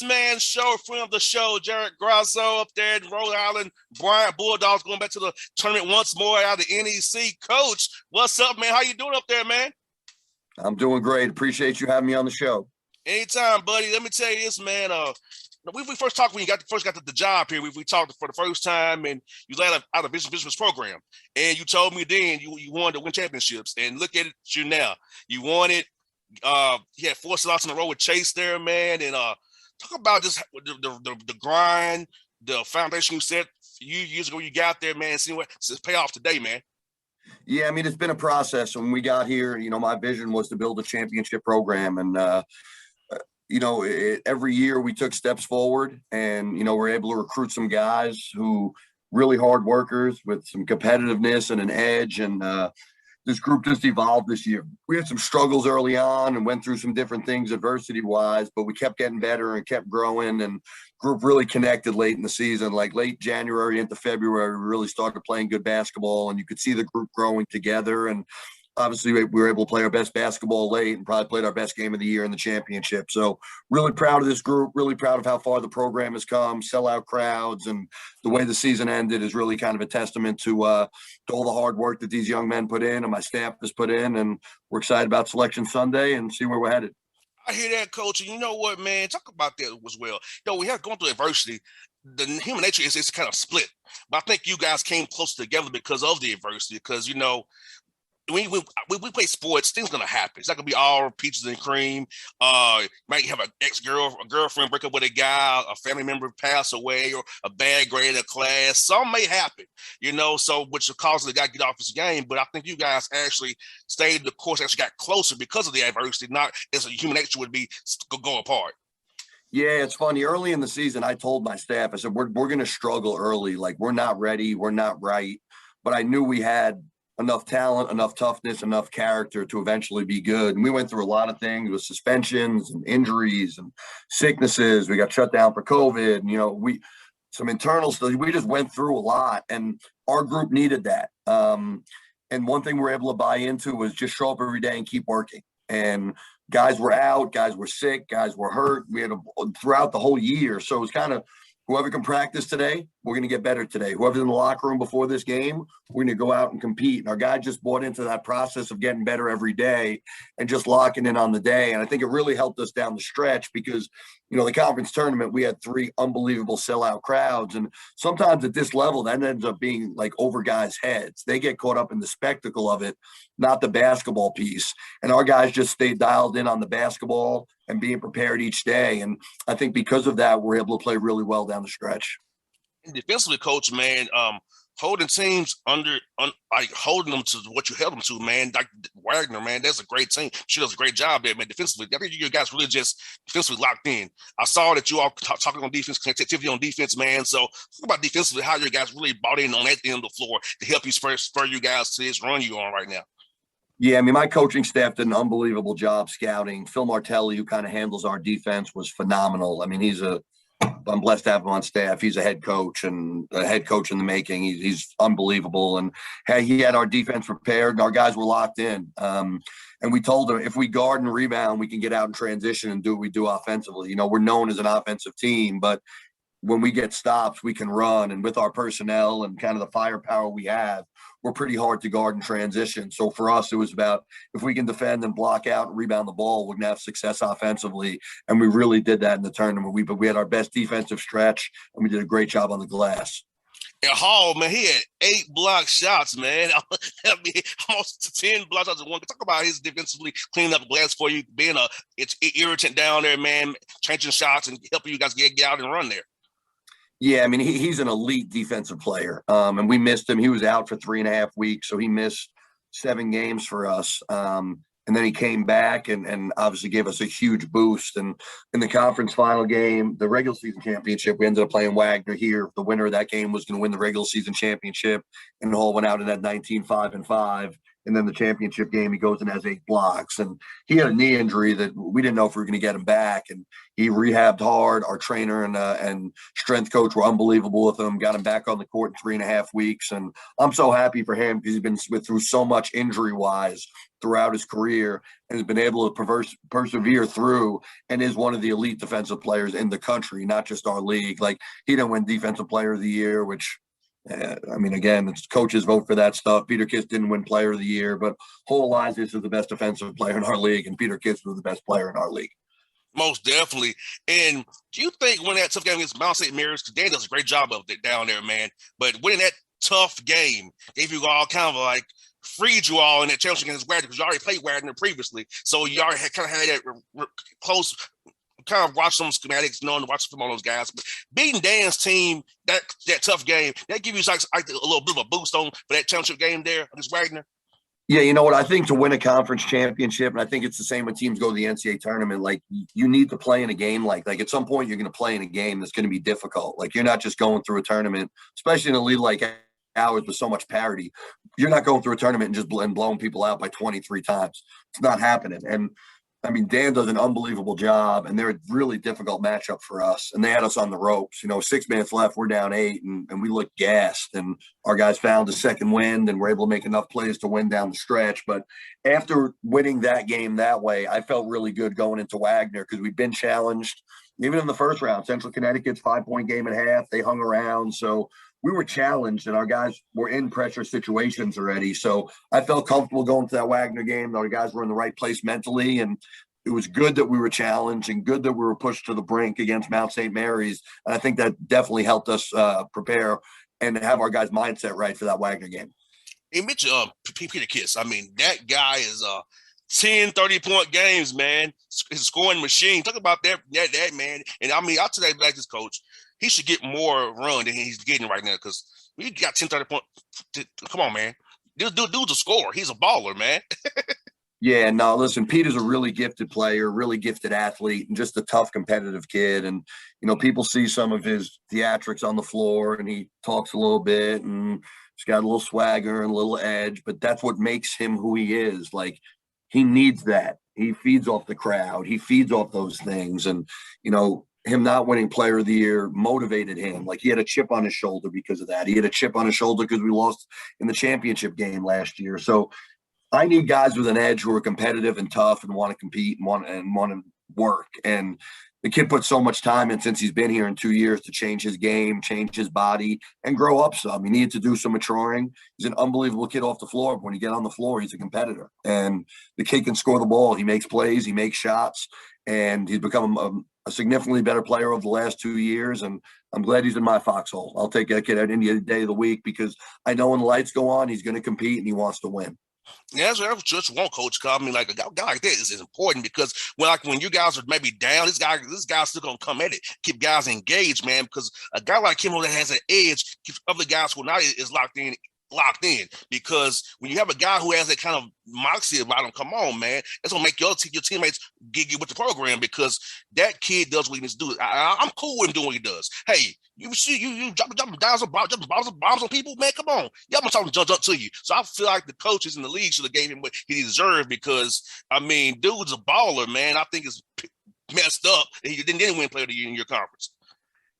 Bossman Show, friend of the show, Jared Grasso up there in Rhode Island. Bryant Bulldogs going back to the tournament once more out of the NEC. Coach, what's up, man? How you doing up there, man? I'm doing great. Appreciate you having me on the show. Anytime, buddy. Let me tell you this, man. We first talked when you first got the job here. We talked for the first time, and you laid out a business program, and you told me then you wanted to win championships. And look at you now. You won it. You had 4 sellouts in a row with Chase there, man. And talk about just the grind, the foundation you set a few years ago. You got there, man. See what it's pay off today, man. Yeah, I mean, it's been a process. When we got here, my vision was to build a championship program. And, every year we took steps forward and, we're able to recruit some guys who really hard workers with some competitiveness and an edge. And this group just evolved this year. We had some struggles early on and went through some different things adversity-wise, but we kept getting better and kept growing. And group really connected late in the season, like late January into February, we really started playing good basketball, and you could see the group growing together. And obviously we were able to play our best basketball late and probably played our best game of the year in the championship. So really proud of this group, really proud of how far the program has come, sellout crowds, and the way the season ended is really kind of a testament to all the hard work that these young men put in and my staff has put in. And we're excited about Selection Sunday and see where we're headed. I hear that, Coach. And you know what, man? Talk about that as well. We have gone through adversity. The human nature is kind of split. But I think you guys came close together because of the adversity. Because, when we play sports, things gonna happen. It's not gonna be all peaches and cream. Might have a girlfriend break up with a guy, a family member pass away, or a bad grade in class. Some may happen, so which causes the guy to get off his game. But I think you guys actually stayed the course, actually got closer because of the adversity, not as a human nature would be go apart. Yeah, it's funny. Early in the season, I told my staff, I said, we're going to struggle early. Like, we're not ready. We're not right. But I knew we had enough talent, enough toughness, enough character to eventually be good. And we went through a lot of things with suspensions and injuries and sicknesses. We got shut down for COVID. Some internal stuff. We just went through a lot, and our group needed that. And one thing we were able to buy into was just show up every day and keep working. And guys were out, guys were sick, guys were hurt. We had throughout the whole year. So it was kind of, whoever can practice today, we're going to get better today. Whoever's in the locker room before this game, we're going to go out and compete. And our guys just bought into that process of getting better every day and just locking in on the day. And I think it really helped us down the stretch because, the conference tournament, we had 3 unbelievable sellout crowds. And sometimes at this level, that ends up being like over guys' heads. They get caught up in the spectacle of it, not the basketball piece. And our guys just stayed dialed in on the basketball and being prepared each day. And I think because of that, we're able to play really well down the stretch. And defensively, Coach, man, holding teams holding them to what you held them to, man. Like Wagner, man, that's a great team. She does a great job there, man. Defensively, I think you guys really just defensively locked in. I saw that you all talking on defense, connectivity on defense, man. So talk about defensively, how you guys really bought in on that end of the floor to help you spur you guys to this run you on right now. Yeah, I mean, my coaching staff did an unbelievable job scouting. Phil Martelli, who kind of handles our defense, was phenomenal. I mean, I'm blessed to have him on staff. He's a head coach and a head coach in the making. He's unbelievable. And he had our defense prepared and our guys were locked in. And we told them if we guard and rebound, we can get out in transition and do what we do offensively. We're known as an offensive team, but when we get stops, we can run. And with our personnel and kind of the firepower we have, we're pretty hard to guard and transition. So for us, it was about if we can defend and block out and rebound the ball, we're going to have success offensively. And we really did that in the tournament. We had our best defensive stretch, and we did a great job on the glass. And Hall, man, he had 8 block shots, man. I mean, almost 10 block shots in one. Talk about his defensively cleaning up the glass for you, being it's irritant down there, man, changing shots and helping you guys get out and run there. Yeah, I mean, he's an elite defensive player, and we missed him. He was out for 3.5 weeks, so he missed 7 games for us. And then he came back and obviously gave us a huge boost. And in the conference final game, the regular season championship, we ended up playing Wagner here. The winner of that game was going to win the regular season championship, and Hall went out in that 19-5-5. And then the championship game, he goes and has 8 blocks. And he had a knee injury that we didn't know if we were going to get him back. And he rehabbed hard. Our trainer and strength coach were unbelievable with him, got him back on the court in 3.5 weeks. And I'm so happy for him because he's been through so much injury-wise throughout his career and has been able to persevere through and is one of the elite defensive players in the country, not just our league. Like, he didn't win Defensive Player of the Year, which – I mean, again, it's coaches vote for that stuff. Peter Kiss didn't win Player of the Year, but Whole Elias is the best defensive player in our league, and Peter Kiss was the best player in our league. Most definitely. And do you think when that tough game against Mount St. Mary's, because Dan does a great job of it down there, man, but winning that tough game gave you all kind of like freed you all in that challenge against Wagner because you already played Wagner previously. So you already kind of had that close – kind of watch some schematics, knowing to watch some on those guys. But beating Dan's team, that tough game, that give you like a little bit of a boost on for that championship game there against Wagner. Yeah, you know what? I think to win a conference championship, and I think it's the same when teams go to the NCAA tournament, like, you need to play in a game like at some point you're going to play in a game that's going to be difficult. Like, you're not just going through a tournament, especially in a league like ours with so much parity. You're not going through a tournament and just blowing people out by 23 times. It's not happening. And I mean, Dan does an unbelievable job, and they're a really difficult matchup for us. And they had us on the ropes. 6 minutes left, we're down 8, and we looked gassed. And our guys found a second wind and were able to make enough plays to win down the stretch. But after winning that game that way, I felt really good going into Wagner because we've been challenged. Even in the first round, Central Connecticut's 5-point game at half, they hung around. So we were challenged, and our guys were in pressure situations already. So I felt comfortable going to that Wagner game. Our guys were in the right place mentally, and it was good that we were challenged and good that we were pushed to the brink against Mount St. Mary's. And I think that definitely helped us prepare and have our guys' mindset right for that Wagner game. Hey, Mitch, Peter Kiss, I mean, that guy is 10, 30-point games, man. He's a scoring machine. Talk about that, man. And I mean, I'll tell that back to his coach. He should get more run than he's getting right now because we got 10, 30 points. Come on, man. Dude's a scorer. He's a baller, man. Yeah, no, listen, Peter's a really gifted player, really gifted athlete, and just a tough, competitive kid. And, people see some of his theatrics on the floor, and he talks a little bit, and he's got a little swagger and a little edge, but that's what makes him who he is. Like, he needs that. He feeds off the crowd. He feeds off those things. And, him not winning Player of the Year motivated him. Like, he had a chip on his shoulder because of that. He had a chip on his shoulder because we lost in the championship game last year. So I need guys with an edge who are competitive and tough and want to compete and want to work. And the kid put so much time in since he's been here in 2 years to change his game, change his body, and grow up some. He needed to do some maturing. He's an unbelievable kid off the floor. But when you get on the floor, he's a competitor. And the kid can score the ball. He makes plays. He makes shots. And he's become a significantly better player over the last 2 years. And I'm glad he's in my foxhole. I'll take that kid out any day of the week because I know when the lights go on, he's going to compete and he wants to win. Yeah, that's what I just want, Coach. I mean, like a guy like that is important because when you guys are maybe down, this guy's still gonna come at it, keep guys engaged, man. Because a guy like him that has an edge, keeps other guys who not is locked in. Because when you have a guy who has that kind of moxie about him, come on, man, that's gonna make your teammates get with the program because that kid does what he needs to do. I'm cool with him doing what he does. Hey, you see, you jumping bombs on people, man. Come on, y'all been talking jump to you. So I feel like the coaches in the league should have gave him what he deserved because I mean, dude's a baller, man. I think it's messed up that he didn't win Player of the Year in your conference.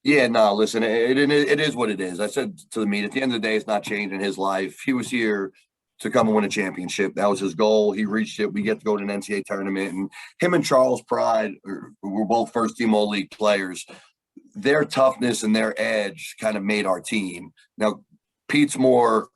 Yeah, no, listen, it is what it is. I said to the meet, at the end of the day, it's not changing his life. He was here to come and win a championship. That was his goal. He reached it. We get to go to an NCAA tournament. And him and Charles Pride were both first-team All-League players. Their toughness and their edge kind of made our team. Now, Pete's more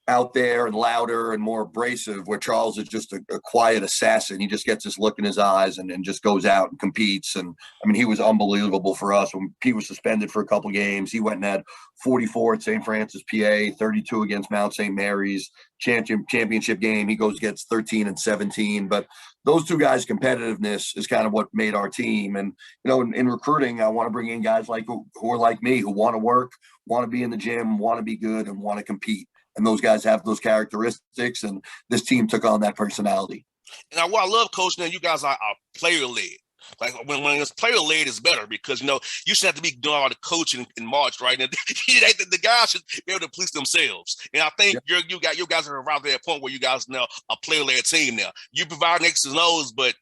out there and louder and more abrasive, where Charles is just a quiet assassin. He just gets this look in his eyes and just goes out and competes. And I mean, he was unbelievable for us. When Pete was suspended for a couple games, he went and had 44 at St. Francis, PA, 32 against Mount St. Mary's championship game. He gets 13 and 17. But those two guys' competitiveness is kind of what made our team. And, in recruiting, I want to bring in guys who are like me, who want to work, want to be in the gym, want to be good, and want to compete. And those guys have those characteristics, and this team took on that personality. And what I love, Coach, now you guys are player-led. Like when it's player led is better because you should have to be doing all the coaching in March, right? And the guys should be able to police themselves. And I think you guys are around that point where you guys now a player led team now. You provide X's and O's, but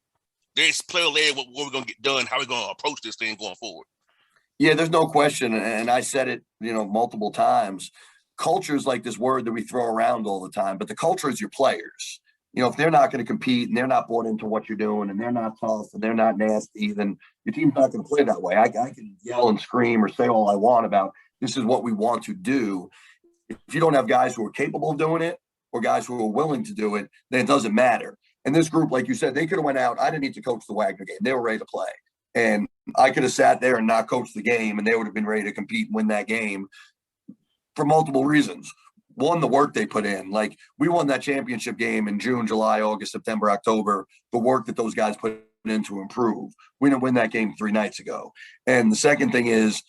there's player led what we're gonna get done, how we're gonna approach this thing going forward. Yeah, there's no question, and I said it, multiple times. Culture is like this word that we throw around all the time, but the culture is your players. If they're not going to compete and they're not bought into what you're doing and they're not tough and they're not nasty, then your team's not going to play that way. I can yell and scream or say all I want about this is what we want to do. If you don't have guys who are capable of doing it or guys who are willing to do it, then it doesn't matter. And this group, like you said, they could have went out. I didn't need to coach the Wagner game. They were ready to play. And I could have sat there and not coached the game, and they would have been ready to compete and win that game for multiple reasons. One, the work they put in. Like, we won that championship game in June, July, August, September, October, the work that those guys put in to improve. We didn't win that game 3 nights ago. And the second thing is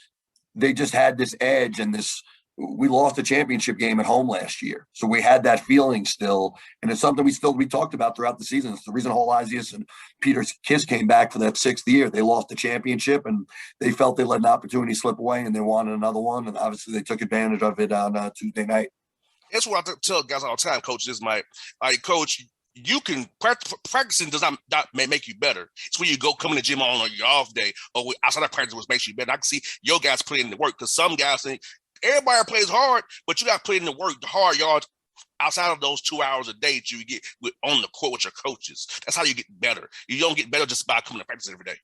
they just had this edge and this – we lost the championship game at home last year. So we had that feeling still. And it's something we talked about throughout the season. It's the reason Holazius and Peter Kiss came back for that 6th year. They lost the championship and they felt they let an opportunity slip away and they wanted another one. And obviously they took advantage of it on Tuesday night. That's what I tell guys all the time, Coach. This might, Coach, you can practicing does not make you better. It's when you go come in the gym on your off day or outside of practice, which makes you better. I can see your guys putting in the work because some guys think everybody plays hard, but you got to put in the work, the hard yards outside of those 2 hours a day that you get on the court with your coaches. That's how you get better. You don't get better just by coming to practice every day.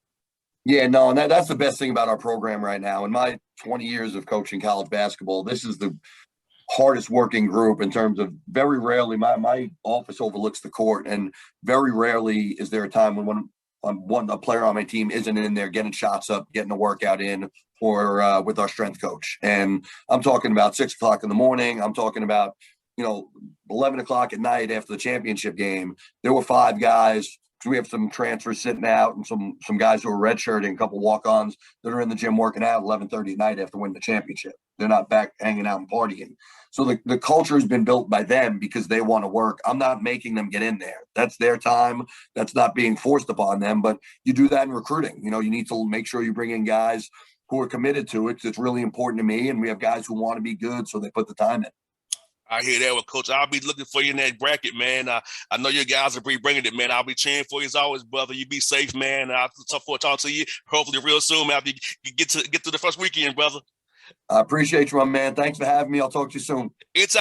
Yeah, no, and that's the best thing about our program right now. In my 20 years of coaching college basketball, this is the hardest working group in terms of very rarely my office overlooks the court, and very rarely is there a time when a player on my team isn't in there getting shots up, getting a workout in, or with our strength coach. And I'm talking about 6 o'clock in the morning. I'm talking about, 11 o'clock at night after the championship game. There were 5 guys. We have some transfers sitting out and some guys who are redshirting, a couple walk-ons that are in the gym working out 11:30 at night after winning the championship. They're not back hanging out and partying. So the culture has been built by them because they want to work. I'm not making them get in there. That's their time. That's not being forced upon them. But you do that in recruiting. You need to make sure you bring in guys who are committed to it. It's really important to me. And we have guys who want to be good, so they put the time in. I hear that, Coach. I'll be looking for you in that bracket, man. I know you guys will be bringing it, man. I'll be cheering for you as always, brother. You be safe, man. I'll look forward to talking to you hopefully real soon after you get to the first weekend, brother. I appreciate you, my man. Thanks for having me. I'll talk to you soon. It's